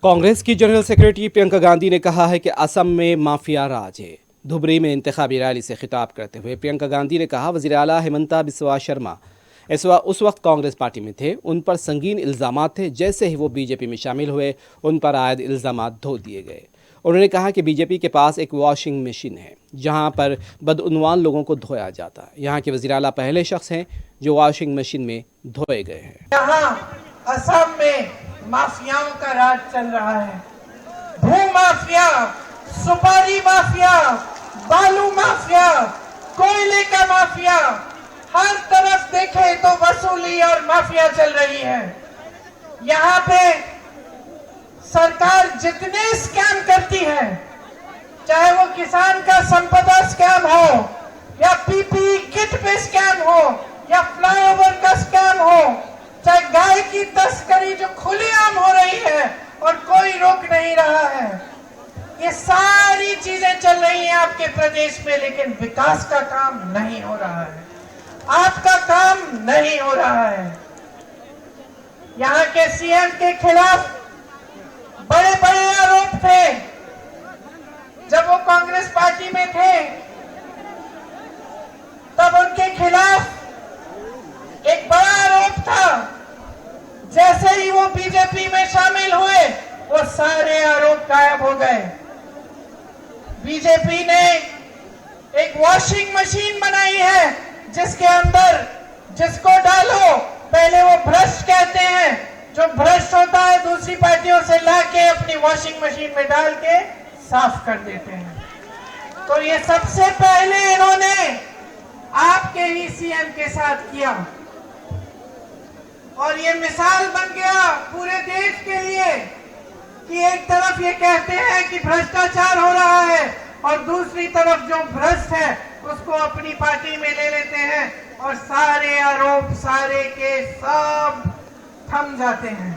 कांग्रेस की general secretary Priyanka Gandhi ने कहा है कि असम में माफिया राज है। धुबरी में इंतखाबी रैली से खिताब करते हुए प्रियंका गांधी ने कहा, वज़ीर आला हेमंता बिस्वा शर्मा उस वक्त कांग्रेस पार्टी में थे, उन पर संगीन इल्ज़ामात थे। जैसे ही वो बीजेपी में शामिल हुए, उन पर आयद इल्ज़ामात धो दिए गए। उन्होंने कहा कि बीजेपी के पास एक वॉशिंग मशीन है जहां पर बदउनवान लोगों को धोया जाता है। यहाँ के वज़ीर आला पहले शख्स हैं जो वॉशिंग मशीन में धोए गए हैं। यहाँ असम में माफियाओं का राज चल रहा है। भू माफिया, सुपारी माफिया, बालू माफिया, कोयले का माफिया, हर तरफ देखे तो वसूली और माफिया चल रही है। यहाँ पे सरकार जितने स्कैम करती है, चाहे वो किसान का संपदा स्कैम हो या पीपीई किट पे स्कैम हो या फ्लाईओवर का स्कैम हो, चाहे गाय की तस्करी जो खुलेआम हो रही है और कोई रोक नहीं रहा है, ये सारी चीजें चल रही हैं आपके प्रदेश में, लेकिन विकास का काम नहीं हो रहा है, आपका काम नहीं हो रहा है। यहाँ के सीएम के खिलाफ बड़े बड़े आरोप थे जब वो कांग्रेस पार्टी में थे, तब उनके खिलाफ एक बड़ा आरोप था। जैसे ही वो बीजेपी में शामिल हुए, वो सारे आरोप गायब हो गए। बीजेपी ने एक वॉशिंग मशीन बनाई है जिसके अंदर जिसको डालो, पहले वो भ्रष्ट कहते हैं, जो भ्रष्ट होता है दूसरी पार्टियों से लाके अपनी वॉशिंग मशीन में डाल के साफ कर देते हैं। तो ये सबसे पहले इन्होंने आपके ही सीएम के साथ किया और ये मिसाल बन गया पूरे देश के लिए कि एक तरफ ये कहते हैं कि भ्रष्टाचार हो रहा है और दूसरी तरफ जो भ्रष्ट है उसको अपनी पार्टी में ले लेते हैं और सारे आरोप सारे के सब थम जाते हैं।